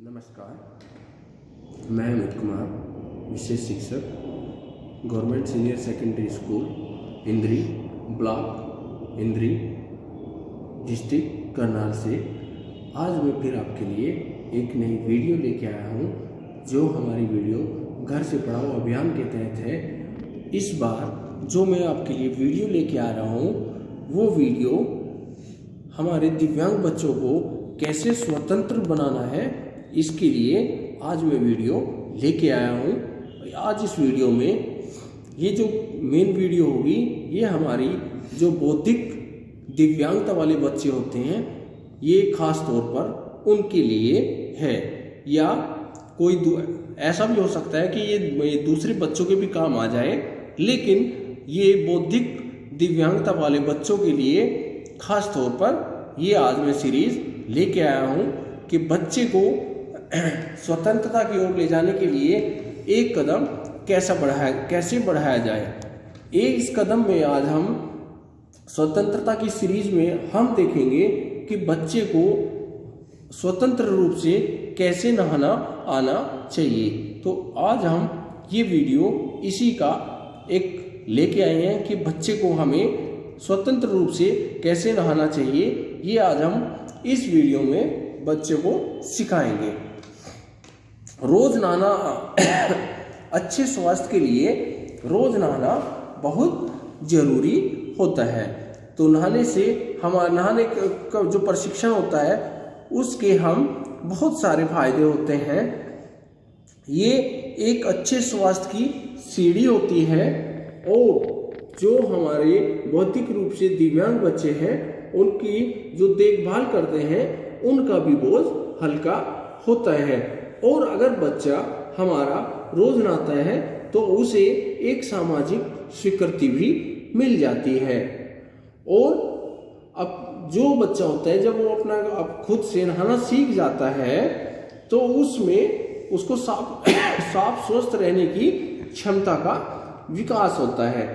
नमस्कार, मैं अमित कुमार, विशेष शिक्षक, गवर्नमेंट सीनियर सेकेंडरी स्कूल इंद्री, ब्लॉक इंद्री, डिस्ट्रिक्ट करनाल से आज मैं फिर आपके लिए एक नई वीडियो लेके आया हूँ, जो हमारी वीडियो घर से पढ़ाओ अभियान के तहत है। इस बार जो मैं आपके लिए वीडियो लेके आ रहा हूँ, वो वीडियो हमारे दिव्यांग बच्चों को कैसे स्वतंत्र बनाना है, इसके लिए आज मैं वीडियो लेके आया हूँ। आज इस वीडियो में ये जो मेन वीडियो होगी, ये हमारी जो बौद्धिक दिव्यांगता वाले बच्चे होते हैं, ये खास तौर पर उनके लिए है। या कोई ऐसा भी हो सकता है कि ये दूसरे बच्चों के भी काम आ जाए, लेकिन ये बौद्धिक दिव्यांगता वाले बच्चों के लिए खास तौर पर ये आज मैं सीरीज लेके आया हूँ कि बच्चे को स्वतंत्रता की ओर ले जाने के लिए एक कदम कैसे बढ़ाया जाए। इस कदम में आज हम स्वतंत्रता की सीरीज में हम देखेंगे कि बच्चे को स्वतंत्र रूप से कैसे नहाना आना चाहिए। तो आज हम ये वीडियो इसी का एक लेके आए हैं कि बच्चे को हमें स्वतंत्र रूप से कैसे नहाना चाहिए। ये आज हम इस वीडियो में बच्चे को सिखाएंगे। रोज नहाना अच्छे स्वास्थ्य के लिए रोज नहाना बहुत जरूरी होता है। तो नहाने से नहाने का जो प्रशिक्षण होता है, उसके हम बहुत सारे फायदे होते हैं। ये एक अच्छे स्वास्थ्य की सीढ़ी होती है, और जो हमारे भौतिक रूप से दिव्यांग बच्चे हैं, उनकी जो देखभाल करते हैं, उनका भी बोझ हल्का होता है। और अगर बच्चा हमारा रोज नहाता है तो उसे एक सामाजिक स्वीकृति भी मिल जाती है। और अब जो बच्चा होता है, जब वो अब खुद से नहाना सीख जाता है, तो उसमें उसको साफ स्वस्थ रहने की क्षमता का विकास होता है।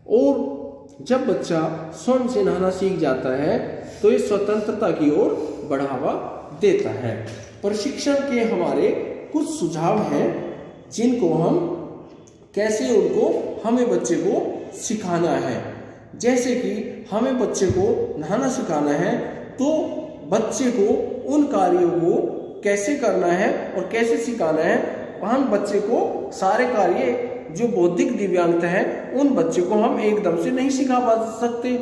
और जब बच्चा स्वयं से नहाना सीख जाता है, तो ये स्वतंत्रता की ओर बढ़ावा देता है। प्रशिक्षण के हमारे कुछ सुझाव हैं, जिनको हम कैसे हमें बच्चे को सिखाना है। जैसे कि हमें बच्चे को नहाना सिखाना है, तो बच्चे को उन कार्यों को कैसे करना है और कैसे सिखाना है। हम बच्चे को सारे कार्य, जो बौद्धिक दिव्यांगता है, उन बच्चे को हम एकदम से नहीं सिखा पा सकते।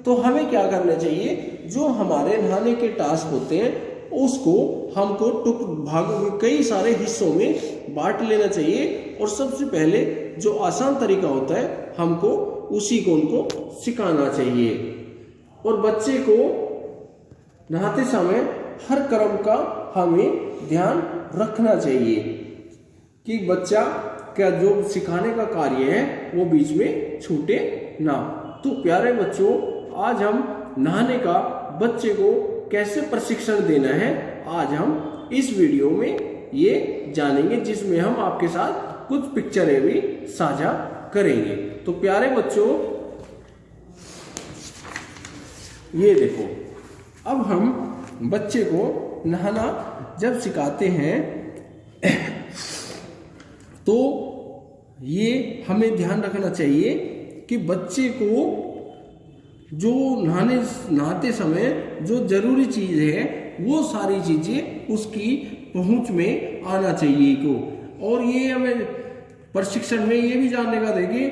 तो हमें क्या करना चाहिए, जो हमारे नहाने के टास्क होते हैं, उसको हमको कई सारे हिस्सों में बांट लेना चाहिए। और सबसे पहले जो आसान तरीका होता है, हमको उसी को उनको सिखाना चाहिए। और बच्चे को नहाते समय हर क्रम का हमें ध्यान रखना चाहिए कि बच्चा क्या जो सिखाने का कार्य है वो बीच में छूटे ना। तो प्यारे बच्चों, आज हम नहाने का बच्चे को कैसे प्रशिक्षण देना है, आज हम इस वीडियो में ये जानेंगे, जिसमें हम आपके साथ कुछ पिक्चरें भी साझा करेंगे। तो प्यारे बच्चों, ये देखो, अब हम बच्चे को नहाना जब सिखाते हैं, तो ये हमें ध्यान रखना चाहिए कि बच्चे को जो नहाते समय जो जरूरी चीज है, वो सारी चीजें उसकी पहुंच में आना चाहिए को। और ये हमें प्रशिक्षण में ये भी जानने का देंगे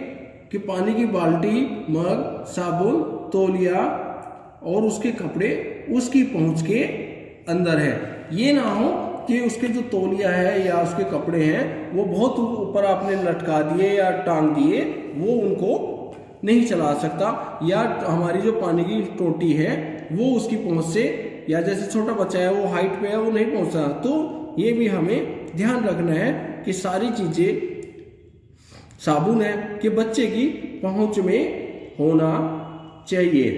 कि पानी की बाल्टी, मग, साबुन, तौलिया और उसके कपड़े उसकी पहुंच के अंदर है। ये ना हो कि उसके जो तौलिया है या उसके कपड़े हैं, वो बहुत ऊपर आपने लटका दिए या टांग दिए, वो उनको नहीं चला सकता। या हमारी जो पानी की टोटी है, वो उसकी पहुंच से, या जैसे छोटा बच्चा है वो हाइट पे है, वो नहीं पहुंचता। तो ये भी हमें ध्यान रखना है कि सारी चीजें, साबुन है कि बच्चे की पहुंच में होना चाहिए।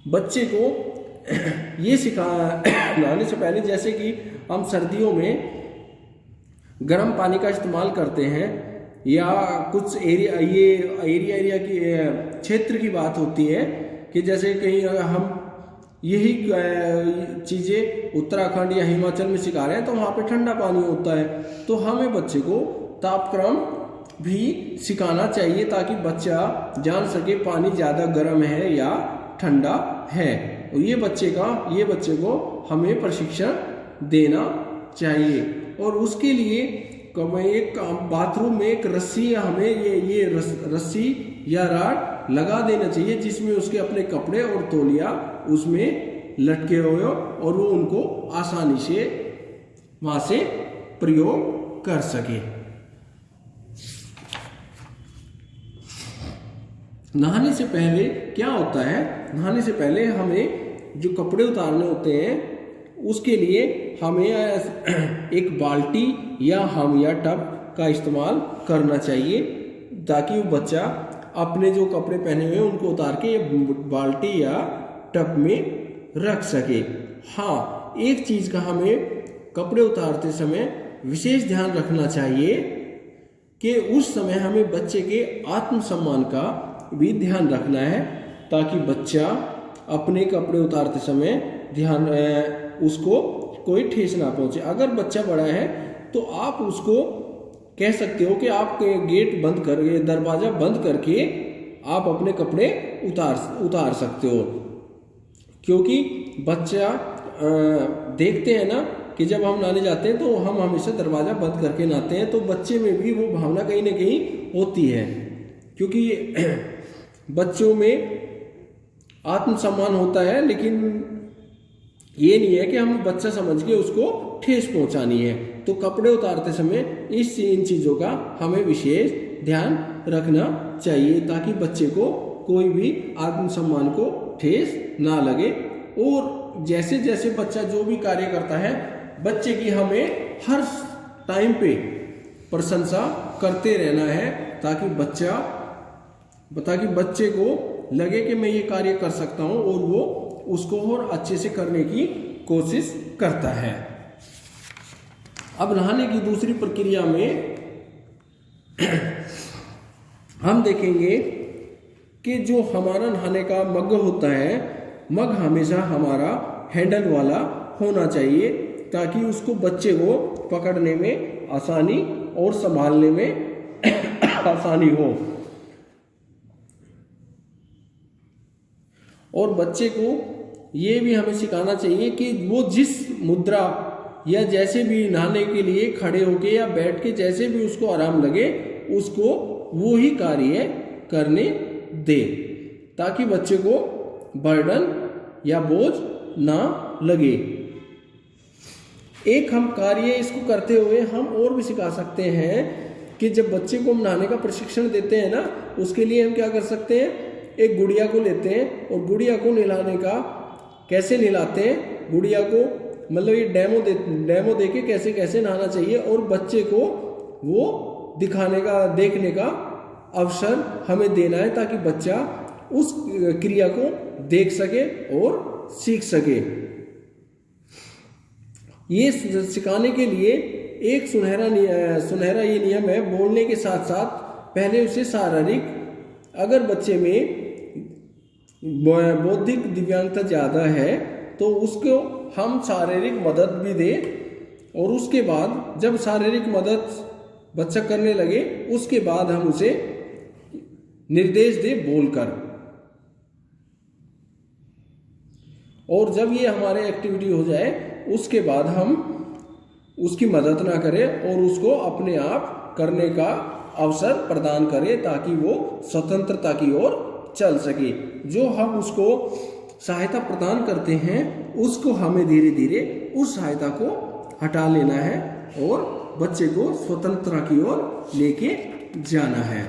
बच्चे को ये नहाने से पहले, जैसे कि हम सर्दियों में गर्म पानी का इस्तेमाल करते हैं, या कुछ एरिया की क्षेत्र की बात होती है कि जैसे कहीं हम यही चीज़ें उत्तराखंड या हिमाचल में सिखा रहे हैं तो वहाँ पे ठंडा पानी होता है। तो हमें बच्चे को तापक्रम भी सिखाना चाहिए ताकि बच्चा जान सके पानी ज़्यादा गर्म है या ठंडा है। और ये बच्चे को हमें प्रशिक्षण देना चाहिए। और उसके लिए एक बाथरूम में एक रस्सी या हमें ये रस्सी या राड लगा देना चाहिए जिसमें उसके अपने कपड़े और तौलिया उसमें लटके हुए और वो उनको आसानी से वहां से प्रयोग कर सके। नहाने से पहले क्या होता है, नहाने से पहले हमें जो कपड़े उतारने होते हैं उसके लिए हमें एक बाल्टी या टब का इस्तेमाल करना चाहिए ताकि वो बच्चा अपने जो कपड़े पहने हुए हैं उनको उतार के बाल्टी या टब में रख सके। हाँ, एक चीज़ का हमें कपड़े उतारते समय विशेष ध्यान रखना चाहिए कि उस समय हमें बच्चे के आत्मसम्मान का भी ध्यान रखना है ताकि बच्चा अपने कपड़े उतारते समय उसको कोई ठेस ना पहुंचे। अगर बच्चा बड़ा है तो आप उसको कह सकते हो कि आप गेट बंद करके, दरवाजा बंद करके आप अपने कपड़े उतार सकते हो, क्योंकि बच्चा देखते हैं ना कि जब हम नहाने जाते हैं तो हम हमेशा दरवाजा बंद करके नहाते हैं, तो बच्चे में भी वो भावना कहीं ना कहीं होती है, क्योंकि बच्चों में आत्मसम्मान होता है। लेकिन ये नहीं है कि हम बच्चा समझ के उसको ठेस पहुंचानी है। तो कपड़े उतारते समय इन चीज़ों का हमें विशेष ध्यान रखना चाहिए ताकि बच्चे को कोई भी आत्मसम्मान को ठेस ना लगे। और जैसे जैसे बच्चा जो भी कार्य करता है बच्चे की हमें हर टाइम पे प्रशंसा करते रहना है ताकि बच्चे को लगे कि मैं ये कार्य कर सकता हूँ और वो उसको और अच्छे से करने की कोशिश करता है। अब नहाने की दूसरी प्रक्रिया में हम देखेंगे कि जो हमारा नहाने का मग होता है, मग हमेशा हमारा हैंडल वाला होना चाहिए ताकि उसको बच्चे को पकड़ने में आसानी और संभालने में आसानी हो। और बच्चे को ये भी हमें सिखाना चाहिए कि वो जिस मुद्रा या जैसे भी नहाने के लिए खड़े होके या बैठ के जैसे भी उसको आराम लगे उसको वो ही कार्य करने दे ताकि बच्चे को बर्डन या बोझ ना लगे। एक हम कार्य इसको करते हुए हम और भी सिखा सकते हैं कि जब बच्चे को हम नहाने का प्रशिक्षण देते हैं ना, उसके लिए हम क्या कर सकते हैं, एक गुड़िया को लेते हैं और गुड़िया को नहलाने का कैसे नहलाते हैं, गुड़िया को मतलब ये डेमो देके कैसे कैसे नहाना चाहिए और बच्चे को वो देखने का अवसर हमें देना है ताकि बच्चा उस क्रिया को देख सके और सीख सके। ये सिखाने के लिए एक सुनहरा ये नियम है, बोलने के साथ साथ पहले उसे शारीरिक, अगर बच्चे में बौद्धिक दिव्यांगता ज़्यादा है तो उसको हम शारीरिक मदद भी दें और उसके बाद जब शारीरिक मदद बच्चा करने लगे उसके बाद हम उसे निर्देश दें बोलकर। और जब ये हमारे एक्टिविटी हो जाए उसके बाद हम उसकी मदद ना करें और उसको अपने आप करने का अवसर प्रदान करें ताकि वो स्वतंत्रता की ओर चल सके। जो हम उसको सहायता प्रदान करते हैं उसको हमें धीरे धीरे उस सहायता को हटा लेना है और बच्चे को स्वतंत्रता की ओर लेके जाना है।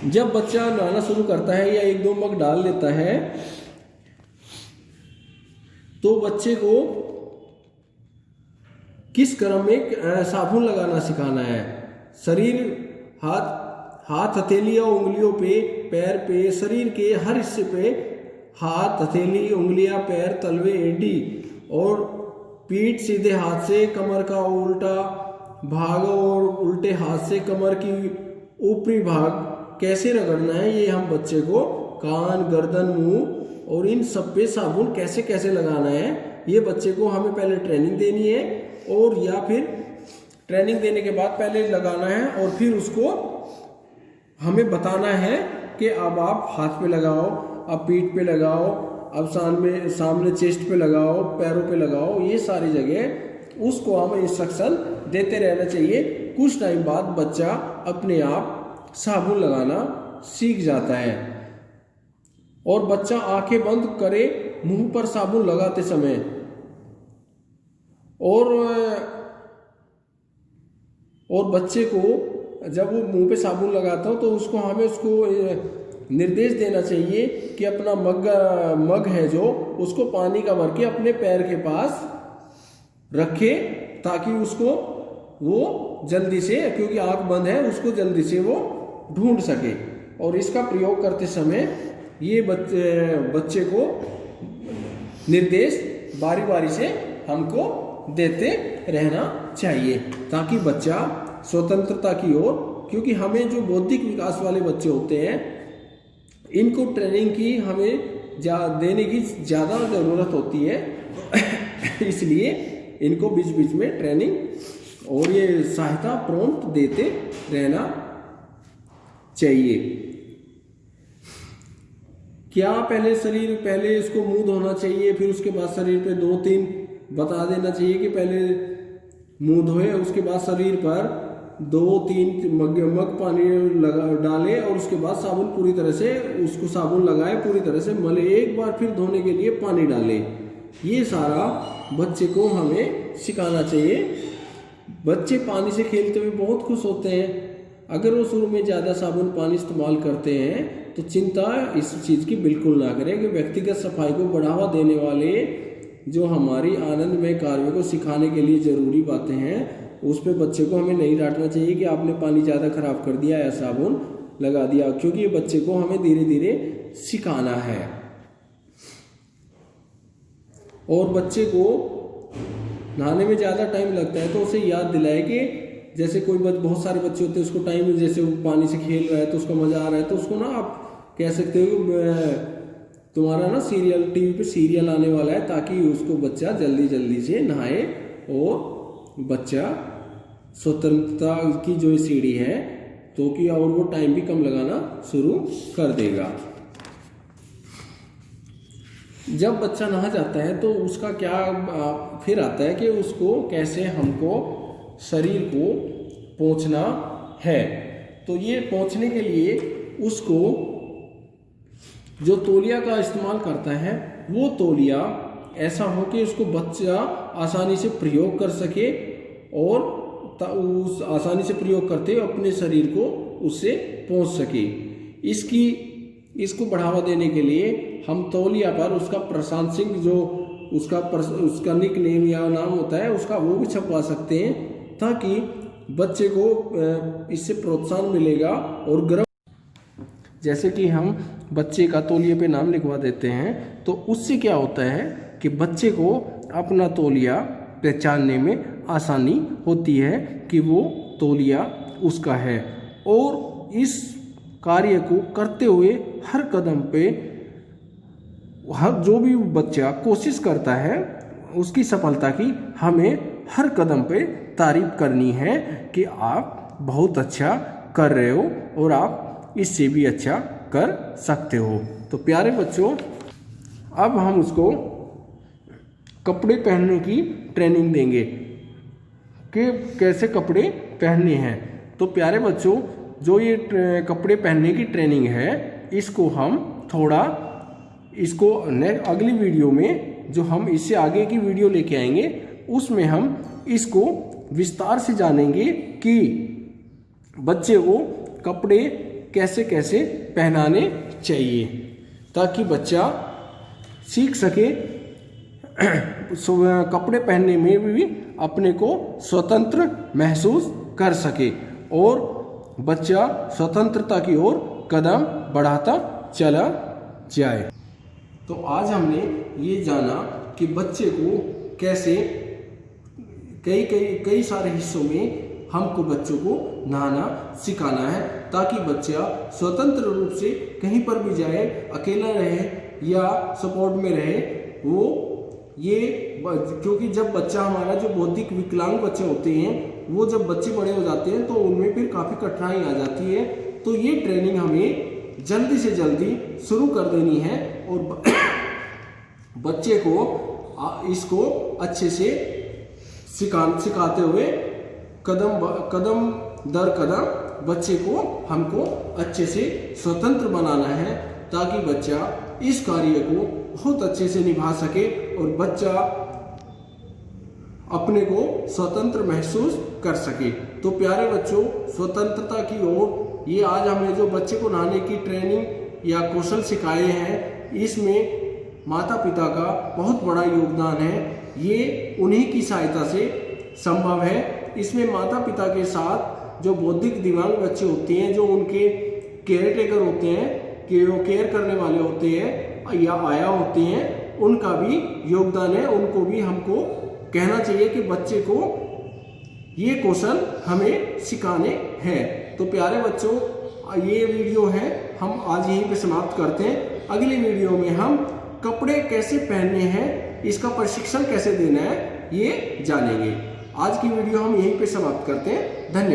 जब बच्चा नहाना शुरू करता है या एक दो मग डाल लेता है तो बच्चे को किस क्रम में साबुन लगाना सिखाना है। शरीर, हाथ हथेली और उंगलियों पे, पैर पे, शरीर के हर हिस्से पे, हाथ हथेली, उंगलियां, पैर, तलवे, एडी और पीठ सीधे हाथ से, कमर का उल्टा भाग और उल्टे हाथ से कमर की ऊपरी भाग कैसे रगड़ना है ये हम बच्चे को कान, गर्दन, मुंह और इन सब पे साबुन कैसे कैसे लगाना है, ये बच्चे को हमें पहले ट्रेनिंग देनी है, और या फिर ट्रेनिंग देने के बाद पहले लगाना है और फिर उसको हमें बताना है कि अब आप हाथ पे लगाओ, अब पीठ पे लगाओ, अब सामने चेस्ट पे लगाओ, पैरों पे लगाओ, ये सारी जगह उसको हमें इंस्ट्रक्शन देते रहना चाहिए। कुछ टाइम बाद बच्चा अपने आप साबुन लगाना सीख जाता है। और बच्चा आंखें बंद करे मुंह पर साबुन लगाते समय, और बच्चे को जब वो मुंह पे साबुन लगाता हो तो हमें उसको निर्देश देना चाहिए कि अपना मग है जो, उसको पानी का भर के अपने पैर के पास रखे, ताकि उसको वो जल्दी से, क्योंकि आंख बंद है, उसको जल्दी से वो ढूंढ सके। और इसका प्रयोग करते समय ये बच्चे को निर्देश बारी बारी से हमको देते रहना चाहिए, ताकि बच्चा स्वतंत्रता की ओर, क्योंकि हमें जो बौद्धिक विकास वाले बच्चे होते हैं इनको ट्रेनिंग की हमें देने की ज़्यादा ज़रूरत होती है, इसलिए इनको बीच बीच में ट्रेनिंग और ये सहायता प्रॉम्प्ट देते रहना चाहिए। क्या पहले इसको मुंह धोना चाहिए, फिर उसके बाद शरीर पे 2-3 बता देना चाहिए कि पहले मुंह धोए, उसके बाद शरीर पर 2-3 मग पानी डाले, और उसके बाद साबुन पूरी तरह से उसको साबुन लगाए, पूरी तरह से मले, एक बार फिर धोने के लिए पानी डाले। ये सारा बच्चे को हमें सिखाना चाहिए। बच्चे पानी से खेलते हुए बहुत खुश होते हैं। अगर वो शुरू में ज़्यादा साबुन पानी इस्तेमाल करते हैं तो चिंता इस चीज़ की बिल्कुल ना करें कि व्यक्तिगत सफाई को बढ़ावा देने वाले जो हमारी आनंदमय कार्यों को सिखाने के लिए ज़रूरी बातें हैं, उस पर बच्चे को हमें नहीं डांटना चाहिए कि आपने पानी ज़्यादा खराब कर दिया या साबुन लगा दिया, क्योंकि ये बच्चे को हमें धीरे धीरे सिखाना है। और बच्चे को नहाने में ज़्यादा टाइम लगता है तो उसे याद दिलाए कि जैसे बहुत सारे बच्चे होते हैं, उसको टाइम, जैसे वो पानी से खेल रहा है तो उसको मज़ा आ रहा है, तो उसको ना आप कह सकते हो तुम्हारा ना टीवी पे सीरियल आने वाला है, ताकि उसको बच्चा जल्दी जल्दी से नहाए और बच्चा स्वतंत्रता की जो सीढ़ी है तो कि और वो टाइम भी कम लगाना शुरू कर देगा। जब बच्चा नहा जाता है तो उसका क्या फिर आता है कि उसको कैसे हमको शरीर को पोंछना है। तो ये पोंछने के लिए उसको जो तौलिया का इस्तेमाल करता है वो तौलिया ऐसा हो कि उसको बच्चा आसानी से प्रयोग कर सके, और उस आसानी से प्रयोग करते हुए अपने शरीर को उससे पोंछ सके। इसको बढ़ावा देने के लिए हम तौलिया पर उसका प्रशांत सिंह जो उसका निक नेम या नाम होता है उसका वो भी छपवा सकते हैं, ताकि बच्चे को इससे प्रोत्साहन मिलेगा। और गर्व, जैसे कि हम बच्चे का तौलिए पे नाम लिखवा देते हैं तो उससे क्या होता है कि बच्चे को अपना तौलिया पहचानने में आसानी होती है कि वो तौलिया उसका है। और इस कार्य को करते हुए हर कदम पे जो भी बच्चा कोशिश करता है उसकी सफलता की हमें हर कदम पे तारीफ करनी है कि आप बहुत अच्छा कर रहे हो और आप इससे भी अच्छा कर सकते हो। तो प्यारे बच्चों, अब हम उसको कपड़े पहनने की ट्रेनिंग देंगे कि कैसे कपड़े पहनने हैं। तो प्यारे बच्चों, जो ये कपड़े पहनने की ट्रेनिंग है इसको हम अगली वीडियो में, जो हम इससे आगे की वीडियो लेके आएंगे उसमें हम इसको विस्तार से जानेंगे कि बच्चे को कपड़े कैसे कैसे पहनाने चाहिए, ताकि बच्चा सीख सके कपड़े पहनने में भी अपने को स्वतंत्र महसूस कर सके और बच्चा स्वतंत्रता की ओर कदम बढ़ाता चला जाए। तो आज हमने ये जाना कि बच्चे को कैसे कई सारे हिस्सों में हमको बच्चों को नहाना सिखाना है, ताकि बच्चा स्वतंत्र रूप से कहीं पर भी जाए, अकेला रहे या सपोर्ट में रहे। क्योंकि जब बच्चा हमारा जो बौद्धिक विकलांग बच्चे होते हैं, वो जब बच्चे बड़े हो जाते हैं तो उनमें फिर काफ़ी कठिनाई आ जाती है। तो ये ट्रेनिंग हमें जल्दी से जल्दी शुरू कर देनी है और बच्चे को इसको अच्छे से सिखाते हुए कदम दर कदम बच्चे को हमको अच्छे से स्वतंत्र बनाना है, ताकि बच्चा इस कार्य को बहुत अच्छे से निभा सके और बच्चा अपने को स्वतंत्र महसूस कर सके। तो प्यारे बच्चों, स्वतंत्रता की ओर ये आज हमने जो बच्चे को नहाने की ट्रेनिंग या कौशल सिखाए हैं, इसमें माता पिता का बहुत बड़ा योगदान है। ये उन्हीं की सहायता से संभव है। इसमें माता पिता के साथ जो बौद्धिक दिव्यांग बच्चे होते हैं, जो उनके केयर टेकर होते हैं, कि वो केयर करने वाले होते हैं या आया होते हैं, उनका भी योगदान है। उनको भी हमको कहना चाहिए कि बच्चे को ये कौशल हमें सिखाने हैं। तो प्यारे बच्चों, ये वीडियो है हम आज यहीं पे समाप्त करते हैं। अगली वीडियो में हम कपड़े कैसे पहनने हैं, इसका प्रशिक्षण कैसे देना है, ये जानेंगे। आज की वीडियो हम यहीं पे समाप्त करते हैं। धन्यवाद।